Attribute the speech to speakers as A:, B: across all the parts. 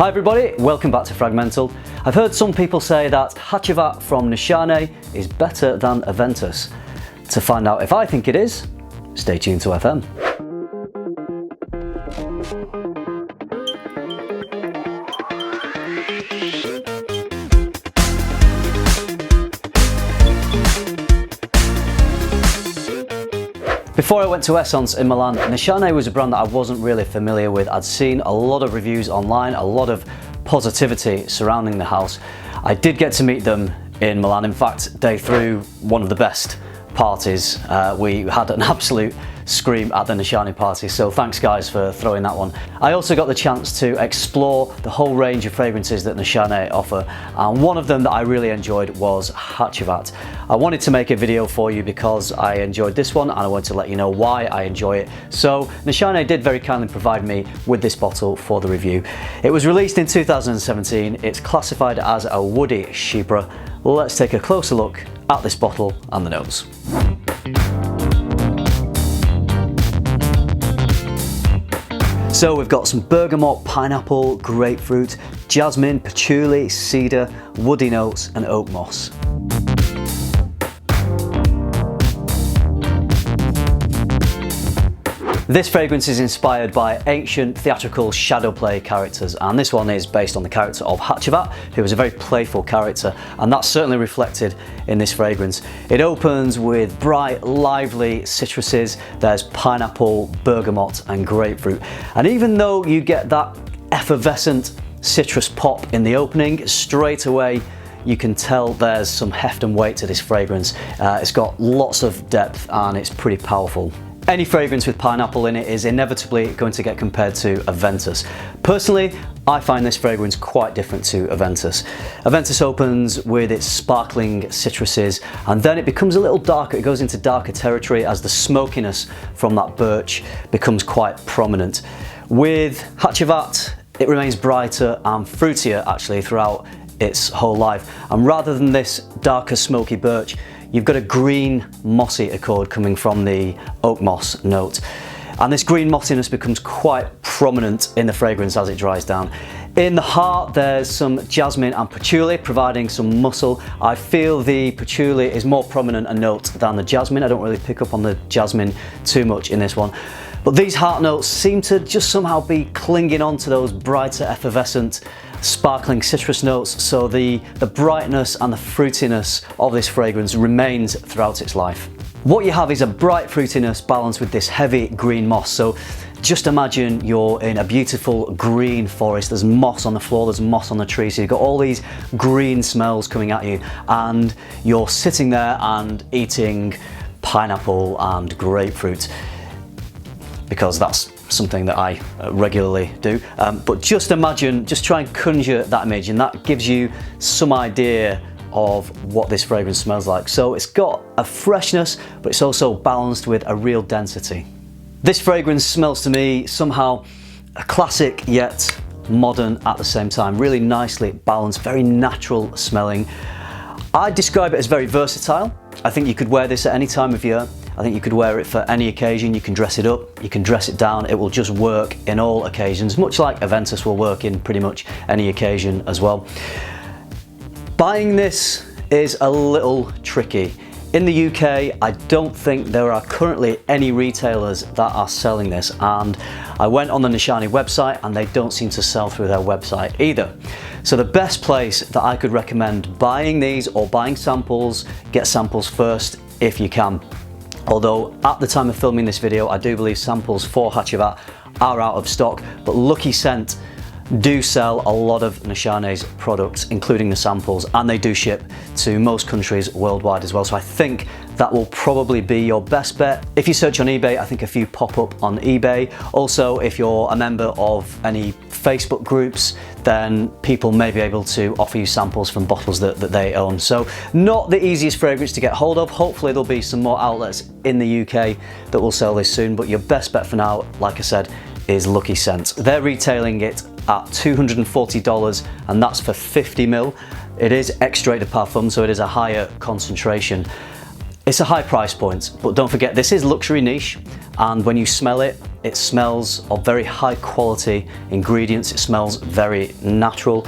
A: Hi everybody, welcome back to FRAG-MENTAL. I've heard some people say that Hacivat from Nishane is better than Aventus. To find out if I think it is, stay tuned to FM. Before I went to Essence in Milan, Nishane was a brand that I wasn't really familiar with. I'd seen a lot of reviews online, a lot of positivity surrounding the house. I did get to meet them in Milan. In fact, they threw one of the best parties. We had an absolute scream at the Nishane party, so thanks guys for throwing that one. I also got the chance to explore the whole range of fragrances that Nishane offer, and one of them that I really enjoyed was Hacivat. I wanted to make a video for you because I enjoyed this one and I wanted to let you know why I enjoy it. So Nishane did very kindly provide me with this bottle for the review. It was released in 2017, it's classified as a woody chypre. Let's take a closer look at this bottle and the notes. So we've got some bergamot, pineapple, grapefruit, jasmine, patchouli, cedar, woody notes and oak moss. This fragrance is inspired by ancient theatrical shadow play characters, and this one is based on the character of Hacivat, who was a very playful character, and that's certainly reflected in this fragrance. It opens with bright, lively citruses. There's pineapple, bergamot and grapefruit, and even though you get that effervescent citrus pop in the opening, straight away you can tell there's some heft and weight to this fragrance. It's got lots of depth and it's pretty powerful. Any fragrance with pineapple in it is inevitably going to get compared to Aventus. Personally, I find this fragrance quite different to Aventus. Aventus opens with its sparkling citruses and then it becomes a little darker. It goes into darker territory as the smokiness from that birch becomes quite prominent. With Hacivat, it remains brighter and fruitier actually throughout its whole life. And rather than this darker smoky birch, you've got a green mossy accord coming from the oak moss note. And this green mossiness becomes quite prominent in the fragrance as it dries down. In the heart, there's some jasmine and patchouli providing some muscle. I feel the patchouli is more prominent a note than the jasmine. I don't really pick up on the jasmine too much in this one. But these heart notes seem to just somehow be clinging on to those brighter, effervescent, sparkling citrus notes, so the brightness and the fruitiness of this fragrance remains throughout its life. What you have is a bright fruitiness balanced with this heavy green moss. So just imagine you're in a beautiful green forest, there's moss on the floor, there's moss on the tree, so you've got all these green smells coming at you and you're sitting there and eating pineapple and grapefruit, because that's something that I regularly do. But just imagine, just try and conjure that image, and that gives you some idea of what this fragrance smells like. So it's got a freshness, but it's also balanced with a real density. This fragrance smells to me somehow a classic yet modern at the same time, really nicely balanced, very natural smelling. I describe it as very versatile. I think you could wear this at any time of year. I think you could wear it for any occasion. You can dress it up, you can dress it down. It will just work in all occasions, much like Aventus will work in pretty much any occasion as well. Buying this is a little tricky. In the UK, I don't think there are currently any retailers that are selling this, and I went on the Nishane website and they don't seem to sell through their website either. So the best place that I could recommend buying these, or buying samples, get samples first if you can. Although at the time of filming this video, I do believe samples for Hacivat are out of stock, but Lucky Scent do sell a lot of Nishane's products, including the samples, and they do ship to most countries worldwide as well. So I think that will probably be your best bet. If you search on eBay, I think a few pop up on eBay. Also, if you're a member of any Facebook groups, then people may be able to offer you samples from bottles that they own. So not the easiest fragrance to get hold of. Hopefully there'll be some more outlets in the UK that will sell this soon, but your best bet for now, like I said, is Lucky Scent. They're retailing it at $240, and that's for 50 ml. It is extrait de parfum, so it is a higher concentration. It's a high price point, but don't forget this is luxury niche, and when you smell it, it smells of very high quality ingredients. It smells very natural.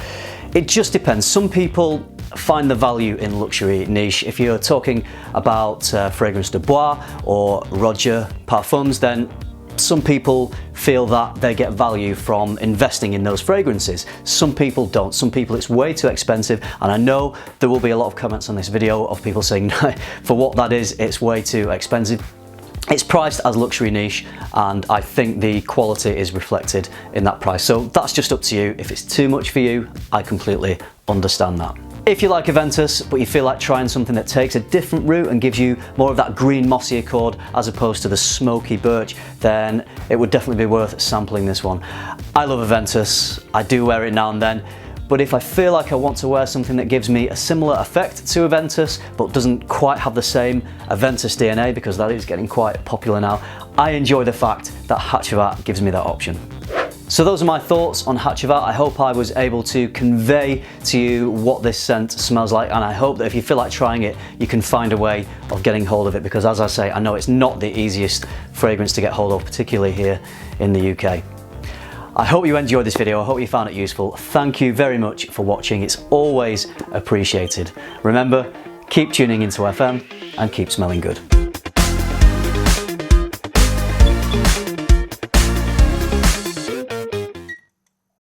A: It just depends. Some people find the value in luxury niche. If you're talking about Fragrance de Bois or Roger Parfums, then some people feel that they get value from investing in those fragrances. Some people don't. Some people it's way too expensive, and I know there will be a lot of comments on this video of people saying for what that is, it's way too expensive. It's priced as luxury niche, and I think the quality is reflected in that price. So that's just up to you. If it's too much for you, I completely understand that. If you like Aventus, but you feel like trying something that takes a different route and gives you more of that green mossy accord as opposed to the smoky birch, then it would definitely be worth sampling this one. I love Aventus, I do wear it now and then, but if I feel like I want to wear something that gives me a similar effect to Aventus, but doesn't quite have the same Aventus DNA, because that is getting quite popular now, I enjoy the fact that Hacivat gives me that option. So those are my thoughts on Hacivat. I hope I was able to convey to you what this scent smells like, and I hope that if you feel like trying it, you can find a way of getting hold of it, because as I say, I know it's not the easiest fragrance to get hold of, particularly here in the UK. I hope you enjoyed this video. I hope you found it useful. Thank you very much for watching. It's always appreciated. Remember, keep tuning into FM and keep smelling good.